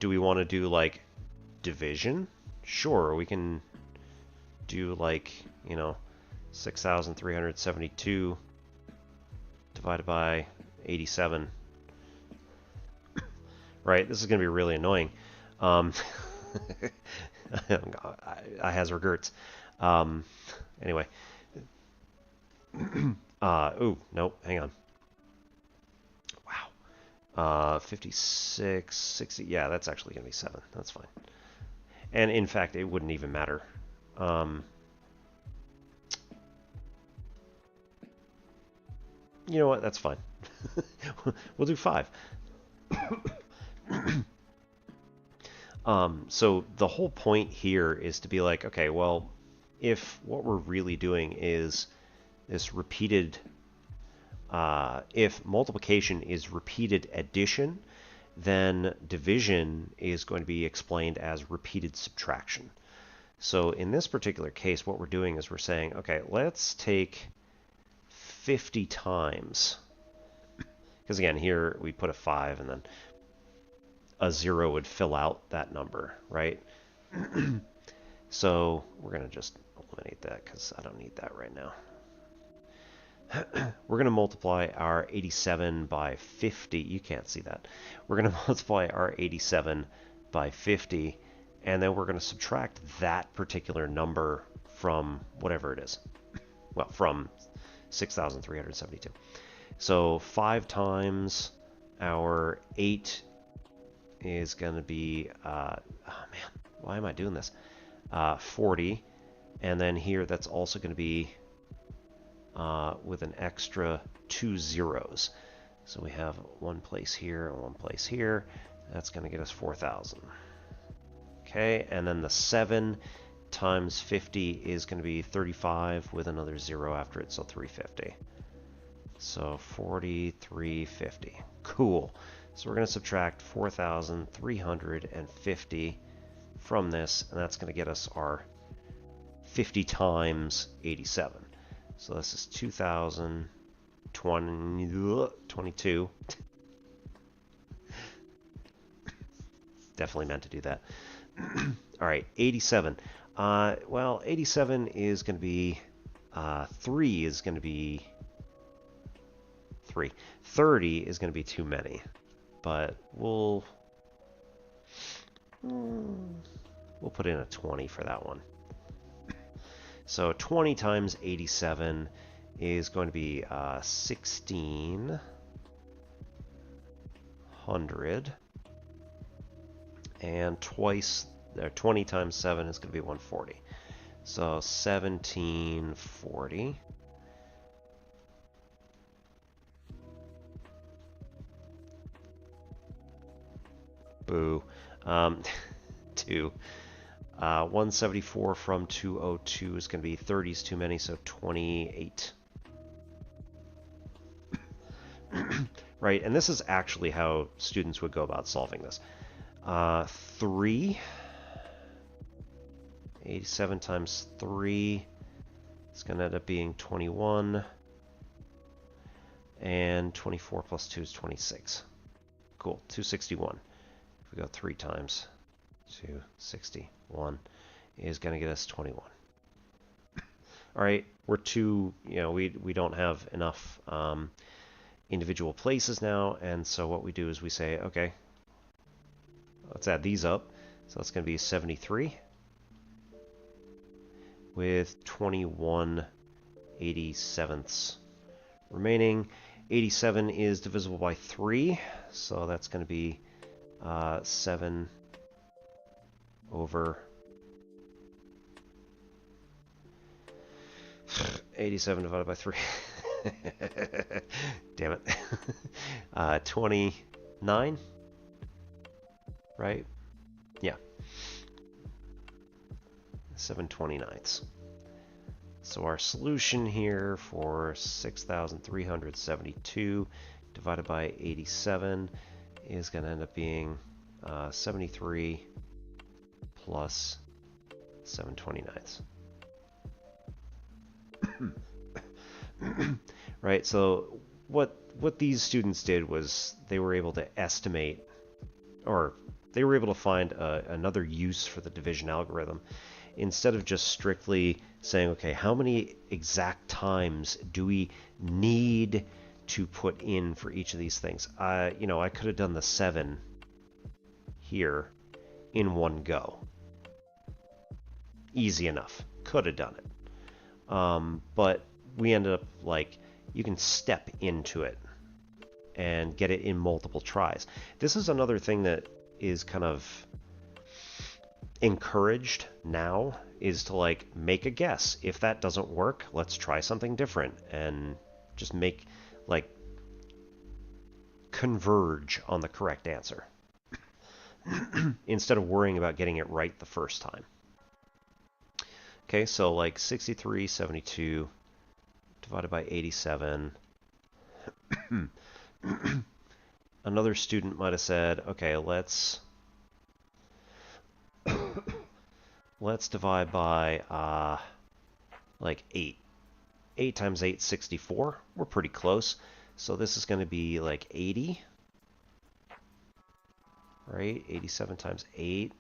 do we want to do like division? Sure, we can do like, you know, 6,372 divided by 87. Right, this is going to be really annoying. I has regrets. Anyway. Ooh, nope, hang on. Wow. 56, 60, yeah, that's actually going to be 7. That's fine. And in fact, it wouldn't even matter. You know what, that's fine. We'll do 5. So the whole point here is to be like, okay, well, if what we're really doing is this repeated, if multiplication is repeated addition, then division is going to be explained as repeated subtraction. So in this particular case, what we're doing is we're saying, okay, let's take 50 times, because again, here we put a 5 and then a 0 would fill out that number, right? So we're going to just eliminate that because I don't need that right now. We're going to multiply our 87 by 50. You can't see that. We're going to multiply our 87 by 50, and then we're going to subtract that particular number from whatever it is. Well, from 6,372. So 5 times our 8 is going to be, oh man, why am I doing this? 40. And then here that's also going to be with an extra 2 zeros. So we have one place here and one place here. That's going to get us 4,000. Okay, and then the 7 times 50 is going to be 35 with another 0 after it, so 350. So 4,350. Cool. So we're going to subtract 4,350 from this, and that's going to get us our 50 times 87. So this is 2,022. Definitely meant to do that. All right, 87. Well, 87 is going to be 3 is going to be 3. 30 is going to be too many, but we'll put in a 20 for that one. So 20 times 87 is going to be 1,600, and twice, 20 times 7 is going to be 140. So 1,740. Boo. 2. 174 from 202 is going to be 30 is too many, so 28. Right, and this is actually how students would go about solving this. 3. 87 times 3 is going to end up being 21. And 24 plus 2 is 26. Cool, 261. If we go 3 times 261 is going to get us 21. All right, we're too, we don't have enough individual places now, and so what we do is we say, okay, let's add these up. So that's going to be 73 with 21 87ths remaining. 87 is divisible by 3, so that's going to be 7 over 87 divided by 3. Damn it. 29, right? Yeah. 7/29. So our solution here for 6,372 divided by 87 is going to end up being 73 plus 7/29. Right, so what these students did was they were able to estimate, or they were able to find another use for the division algorithm. Instead of just strictly saying, okay, how many exact times do we need to put in for each of these things? You know, I could have done the 7 here in one go. Easy enough. Could have done it. But we ended up, like, you can step into it and get it in multiple tries. This is another thing that is kind of encouraged now, is to like make a guess. If that doesn't work, let's try something different and just make, like, converge on the correct answer instead of worrying about getting it right the first time. Okay, so like 63, 72 divided by 87. Another student might have said, okay, let's divide by like 8. 8 times 8, 64. We're pretty close. So this is going to be like 80. Right? 87 times 8.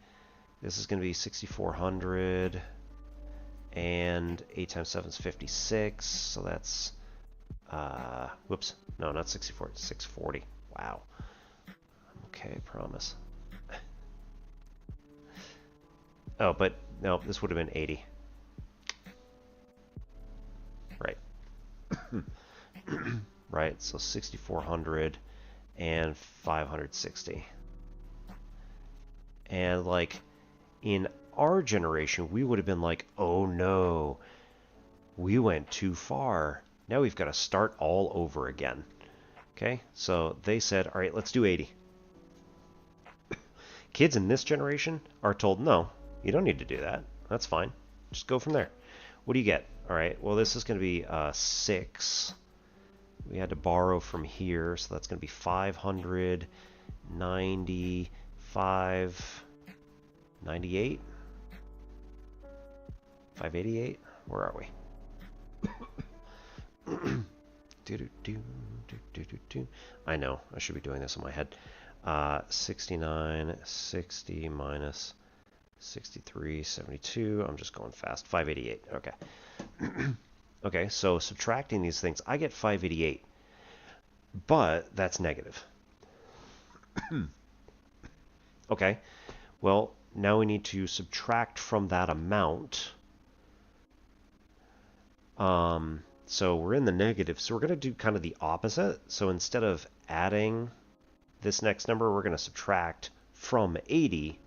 This is going to be 6,400. And 8 times 7 is 56. So that's, whoops. No, not 64. 640. Wow. Okay, promise. Oh, but no, this would have been 80. Right. Right, so 6,400 and 560. And like in our generation, we would have been like, oh no, we went too far. Now we've got to start all over again. Okay, so they said, all right, let's do 80. Kids in this generation are told, no, you don't need to do that. That's fine. Just go from there. What do you get? All right, well, this is going to be 6. We had to borrow from here, so that's going to be 595, 98, 588. Where are we? I know, I should be doing this in my head. 69, 60 minus 63, 72. I'm just going fast. 588. Okay. Okay, so subtracting these things, I get 588. But that's negative. Okay. Well, now we need to subtract from that amount. So we're in the negative, so we're going to do kind of the opposite. So instead of adding this next number, we're going to subtract from 80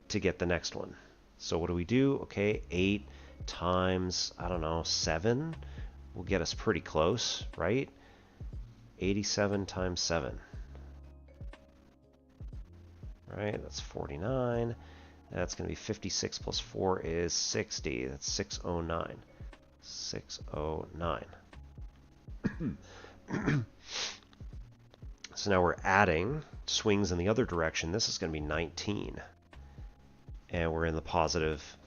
to get the next one. So what do we do? Okay, 8 times, I don't know, 7 will get us pretty close, right? 87 times 7. Right, that's 49. That's going to be 56 plus 4 is 60. That's 609. 609. So now we're adding swings in the other direction. This is going to be 19. And we're in the positive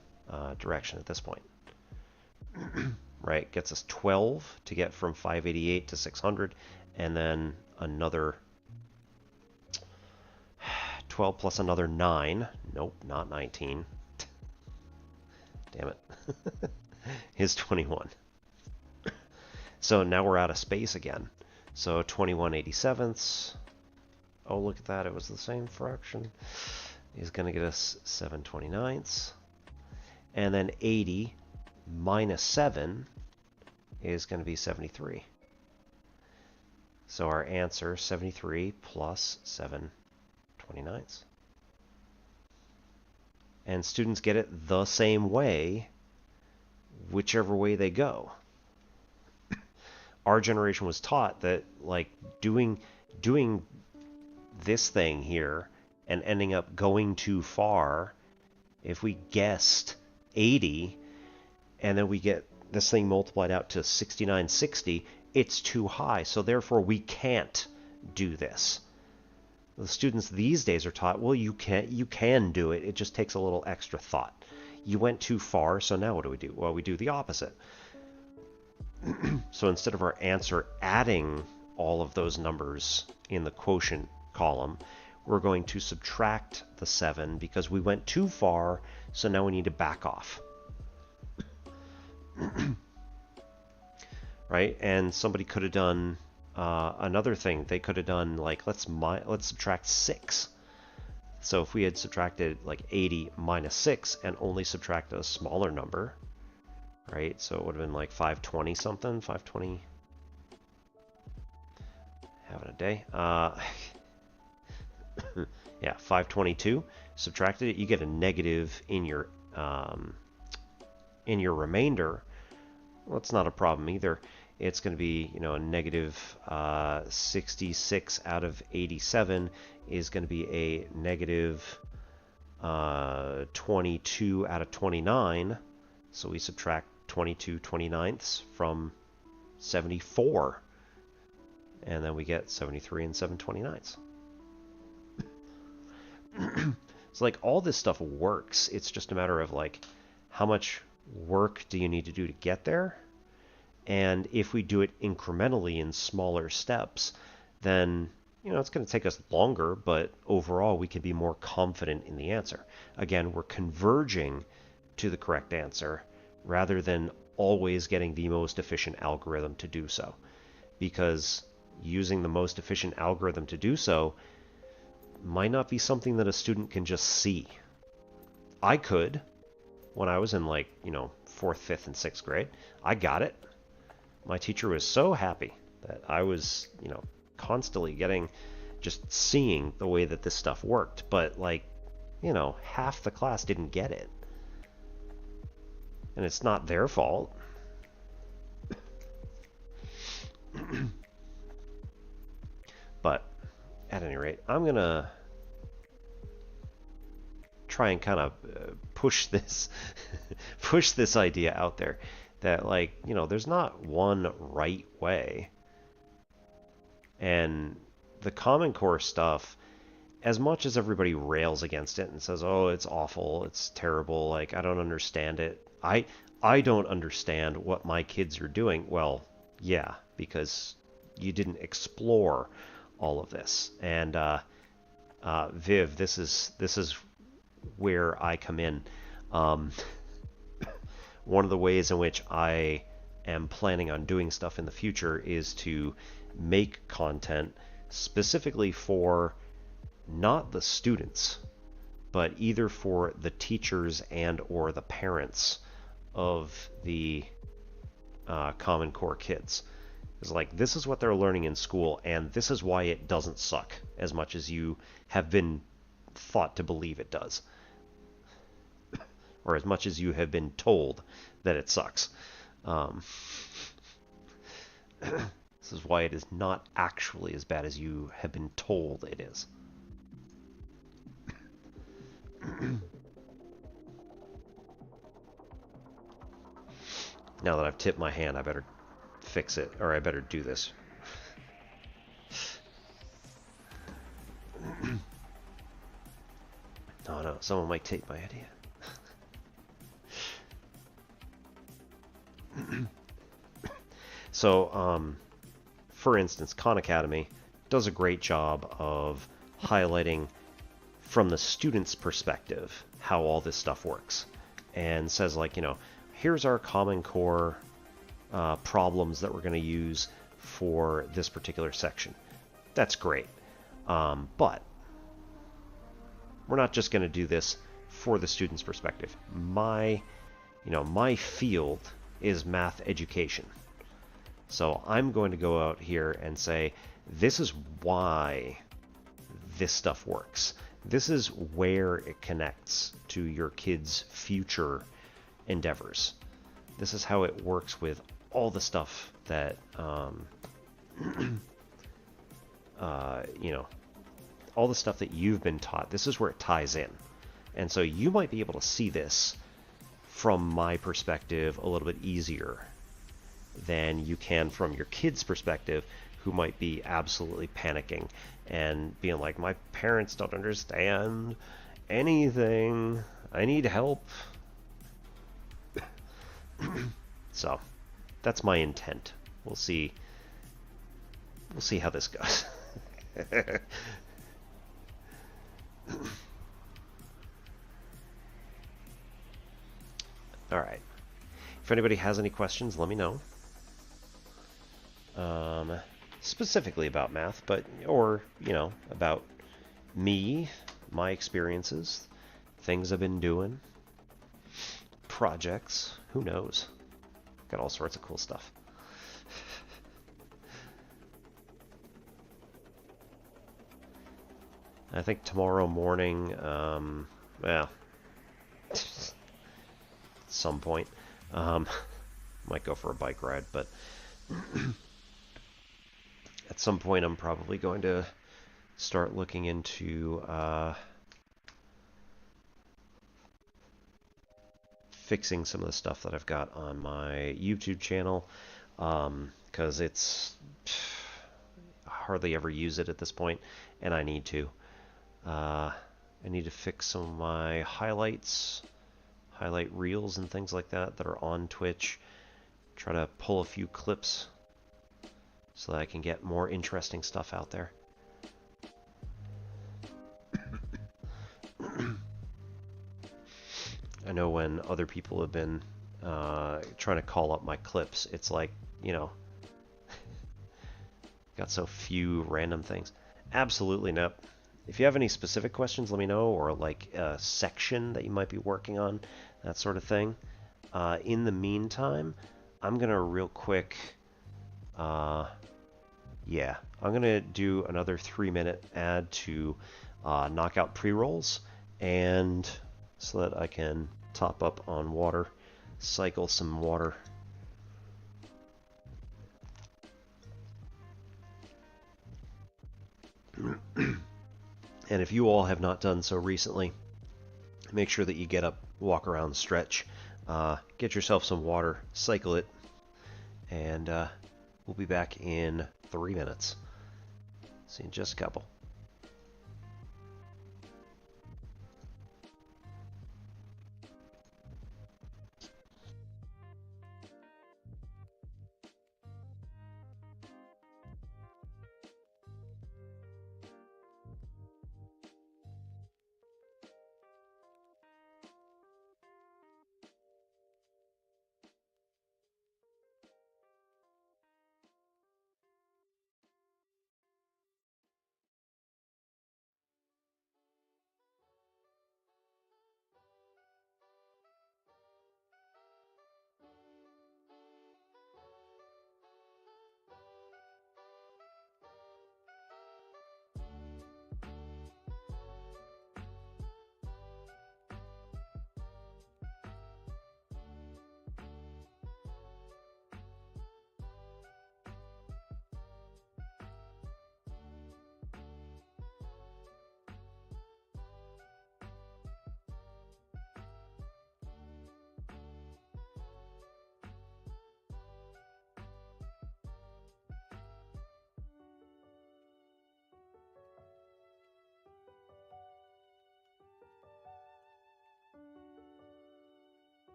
direction at this point. Right, gets us 12 to get from 588 to 600. And then another 12 plus another 9. Nope, not 19. Damn it. Is 21. So now we're out of space again. So 21/87. Oh, look at that. It was the same fraction. Is going to get us 7/29. And then 80 minus 7 is going to be 73. So our answer, 73 plus 7/29. And students get it the same way, whichever way they go. Our generation was taught that, like, doing this thing here and ending up going too far, if we guessed 80 and then we get this thing multiplied out to 6960, it's too high, so therefore we can't do this. The students these days are taught, well, you can do it, it just takes a little extra thought. You went too far, so now what do? Well, we do the opposite. So instead of our answer adding all of those numbers in the quotient column, we're going to subtract the 7 because we went too far, so now we need to back off. Right? And somebody could have done another thing. They could have done like, let's subtract 6. So if we had subtracted like 80 minus 6 and only subtracted a smaller number, right? So it would have been like 520 something, 520. Having a day. Yeah, 522. Subtracted it, you get a negative in your remainder. Well, it's not a problem either. It's going to be, you know, a negative 66 out of 87 is going to be a negative 22 out of 29. So we subtract 22 29ths from 74. And then we get 73 and 7 29ths. So like all this stuff works. It's just a matter of like how much work do you need to do to get there? And if we do it incrementally in smaller steps, then, you know, it's going to take us longer, but overall we can be more confident in the answer. Again, we're converging to the correct answer rather than always getting the most efficient algorithm to do so. Because using the most efficient algorithm to do so might not be something that a student can just see. I could when I was in like, you know, 4th, 5th, and 6th grade. I got it. My teacher was so happy that I was, you know, constantly just seeing the way that this stuff worked. But like, you know, half the class didn't get it. And it's not their fault. But at any rate, I'm going to try and kind of push this idea out there that, like, you know, there's not one right way. And the Common Core stuff, as much as everybody rails against it and says, oh, it's awful, it's terrible, like, I don't understand it. I don't understand what my kids are doing. Well, yeah, because you didn't explore all of this. And Viv, this is where I come in. One of the ways in which I am planning on doing stuff in the future is to make content specifically for not the students, but either for the teachers and or the parents of the Common Core kids. It's like, this is what they're learning in school, and this is why it doesn't suck as much as you have been thought to believe it does. Or as much as you have been told that it sucks. This is why it is not actually as bad as you have been told it is. Now that I've tipped my hand, I better fix it, or I better do this. Oh no, someone might take my idea. So, for instance, Khan Academy does a great job of highlighting from the student's perspective how all this stuff works, and says, like, you know, here's our Common Core problems that we're going to use for this particular section. That's great. But we're not just going to do this for the student's perspective. My field is math education. So I'm going to go out here and say, this is why this stuff works. This is where it connects to your kids' future endeavors. This is how it works with all the stuff that, all the stuff that you've been taught. This is where it ties in. And so you might be able to see this from my perspective a little bit easier than you can from your kid's perspective, who might be absolutely panicking and being like, my parents don't understand anything. I need help. So that's my intent. We'll see how this goes. All right. If anybody has any questions, let me know. Specifically about math, but or about me, my experiences, things I've been doing, projects. Who knows? Got all sorts of cool stuff. I think tomorrow morning, well, at some point, might go for a bike ride, but at some point I'm probably going to start looking into fixing some of the stuff that I've got on my YouTube channel, because it's I hardly ever use it at this point, and I need to. I need to fix some of my highlight reels and things like that that are on Twitch. Try to pull a few clips so that I can get more interesting stuff out there. I know when other people have been trying to call up my clips, it's like, got so few random things. Absolutely, Nep. If you have any specific questions, let me know, or like a section that you might be working on, that sort of thing. In the meantime, I'm going to real quick, I'm going to do another 3-minute ad to knock out pre-rolls, and so that I can top up on water, cycle some water. And if you all have not done so recently, make sure that you get up, walk around, stretch, get yourself some water, cycle it, and we'll be back in 3 minutes. See you in just a couple.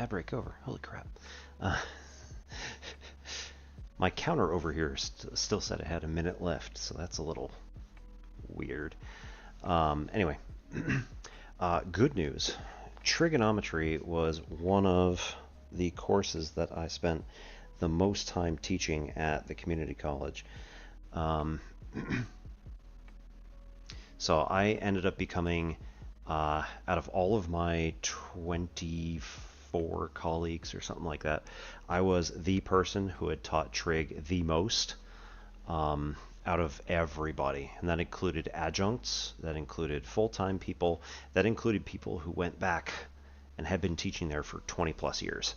Ad break over. Holy crap. Uh, my counter over here still said it had a minute left, so that's a little weird. Anyway, good news. Trigonometry was one of the courses that I spent the most time teaching at the community college. So I ended up becoming, out of all of my 24 colleagues or something like that, I was the person who had taught trig the most out of everybody. And that included adjuncts, that included full-time people, that included people who went back and had been teaching there for 20 plus years.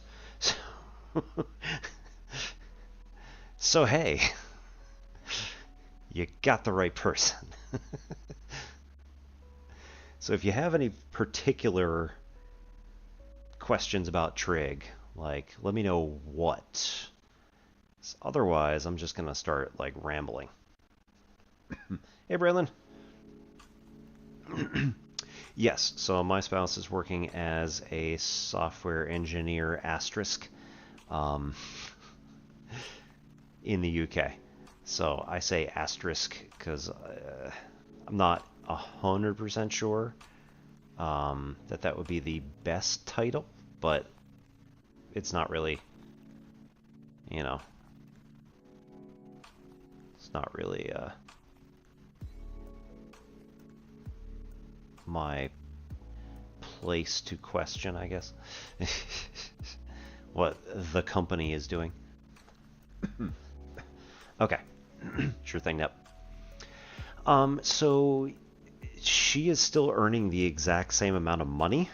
So hey, you got the right person. So if you have any particular questions about trig, like, let me know what. Otherwise, I'm just going to start, like, rambling. Hey, Braylon. Yes, so my spouse is working as a software engineer asterisk in the UK. So I say asterisk because I'm not 100% sure that would be the best title, but it's not really, you know, it's not really my place to question, I guess, what the company is doing. Okay, sure thing, Nep. So she is still earning the exact same amount of money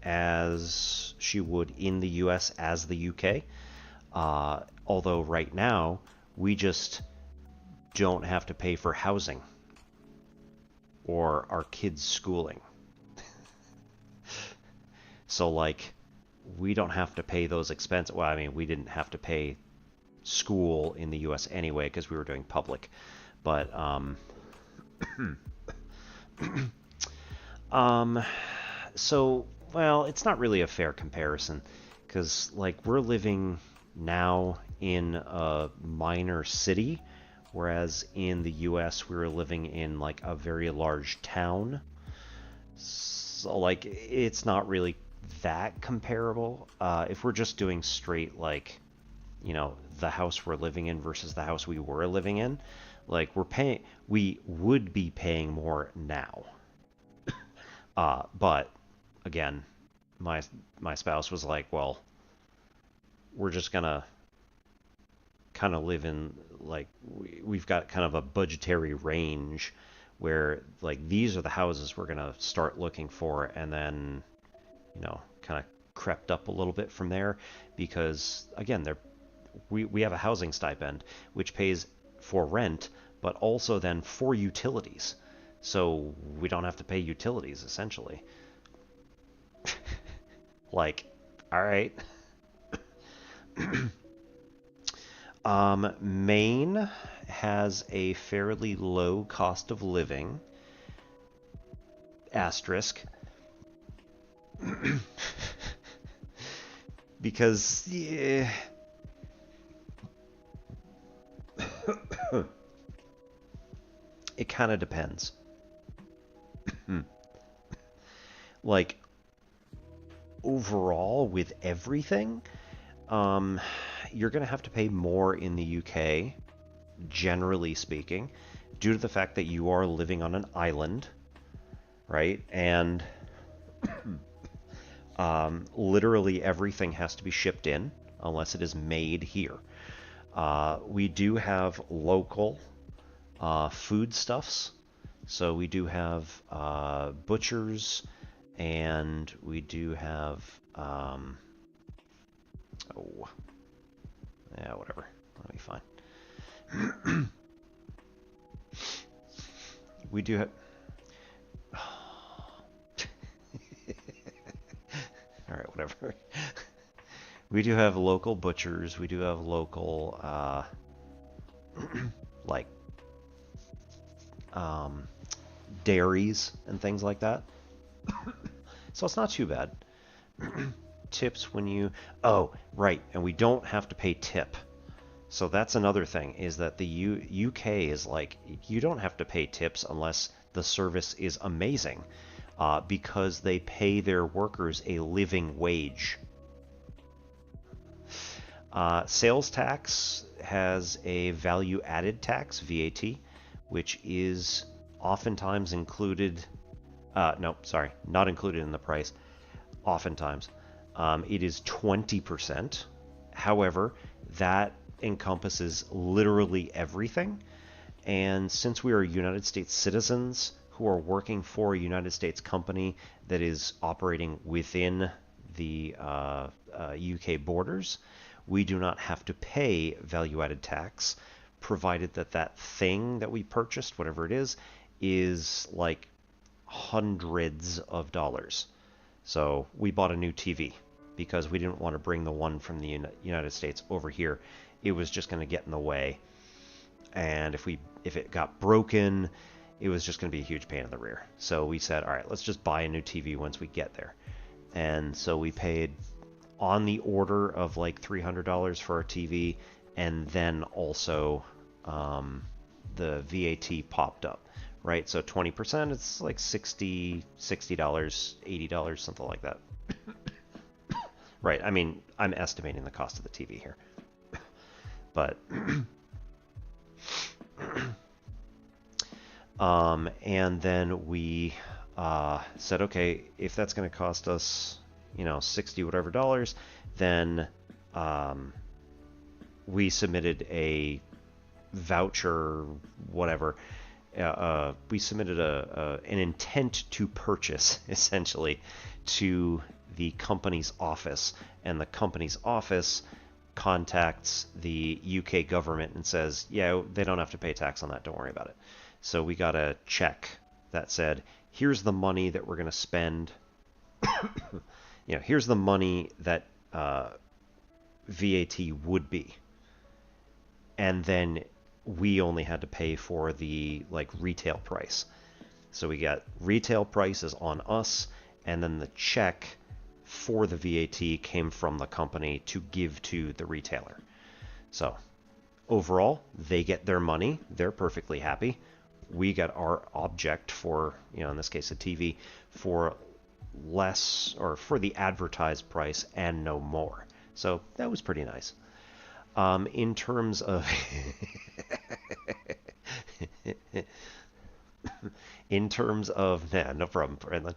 as she would in the US as the UK. Although right now, we just don't have to pay for housing or our kids' schooling. So, like, we don't have to pay those expenses. Well, I mean, we didn't have to pay school in the US anyway because we were doing public. But, so, well, it's not really a fair comparison because, like, we're living now in a minor city, whereas in the US we were living in, like, a very large town. So, like, it's not really that comparable. If we're just doing straight, like, you know, the house we're living in versus the house we were living in, like, we would be paying more now. But again, my spouse was like, well, we're just gonna kind of live in, like, we've got kind of a budgetary range where, like, these are the houses we're gonna start looking for, and then, you know, kind of crept up a little bit from there, because again, we have a housing stipend which pays for rent but also then for utilities, so we don't have to pay utilities essentially. Like, all right. Maine has a fairly low cost of living, asterisk, because, yeah, it kind of depends. Like, overall, with everything, you're going to have to pay more in the UK, generally speaking, due to the fact that you are living on an island, right? And literally everything has to be shipped in unless it is made here. We do have local foodstuffs. So we do have butchers, and we do have, oh, yeah, whatever. That'll be fine. We do have... All right, whatever. We do have local butchers. We do have local, like, dairies and things like that. So it's not too bad. tips when you... Oh, right, and we don't have to pay tip. So that's another thing, is that the UK is like, you don't have to pay tips unless the service is amazing, because they pay their workers a living wage. Sales tax has a value-added tax, VAT, which is oftentimes included... no, sorry, not included in the price. Oftentimes. It is 20%. However, that encompasses literally everything. And since we are United States citizens who are working for a United States company that is operating within the UK borders, we do not have to pay value-added tax, provided that that thing that we purchased, whatever it is like hundreds of dollars. So we bought a new TV because we didn't want to bring the one from the United States over here. It was just going to get in the way. And if it got broken, it was just going to be a huge pain in the rear. So we said, all right, let's just buy a new TV once we get there. And so we paid on the order of like $300 for our TV, and then also the VAT popped up, right? So 20%, it's like $60, $80, something like that. Right, I mean, I'm estimating the cost of the TV here. But and then we said, okay, if that's going to cost us, 60 whatever dollars, then we submitted a voucher, whatever. We submitted an intent to purchase, essentially, to the company's office, and the company's office contacts the UK government and says, yeah, they don't have to pay tax on that, don't worry about it. So we got a check that said, here's the money that we're going to spend. Here's the money that VAT would be. And then we only had to pay for the retail price. So we got retail prices on us, and then the check for the VAT came from the company to give to the retailer. So overall, they get their money. They're perfectly happy. We got our object for, in this case, a TV, for less, or for the advertised price and no more. So that was pretty nice. In terms of no problem, Brandon.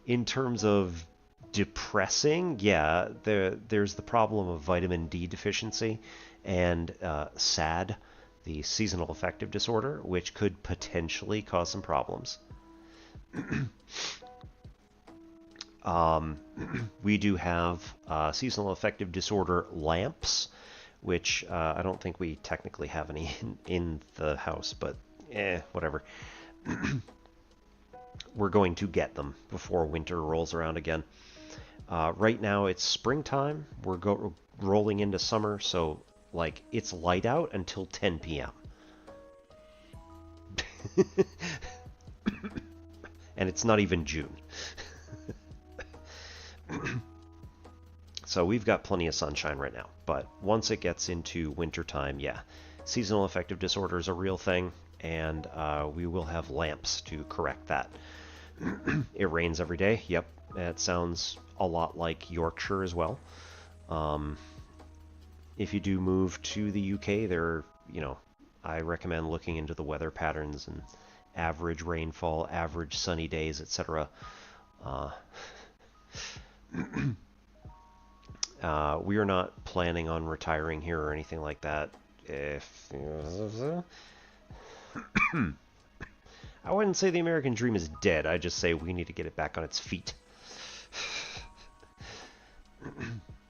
In terms of depressing, yeah, there's the problem of vitamin D deficiency and SAD, the seasonal affective disorder, which could potentially cause some problems. We do have seasonal affective disorder lamps, which I don't think we technically have any in the house, but whatever. We're going to get them before winter rolls around again. Right now it's springtime. We're rolling into summer, so it's light out until 10 p.m. And it's not even June. So we've got plenty of sunshine right now, but once it gets into wintertime, yeah, seasonal affective disorder is a real thing, and we will have lamps to correct that. It rains every day. Yep, it sounds a lot like Yorkshire as well. If you do move to the UK, I recommend looking into the weather patterns and average rainfall, average sunny days, etc. We are not planning on retiring here or anything like that. I wouldn't say the American dream is dead. I just say we need to get it back on its feet.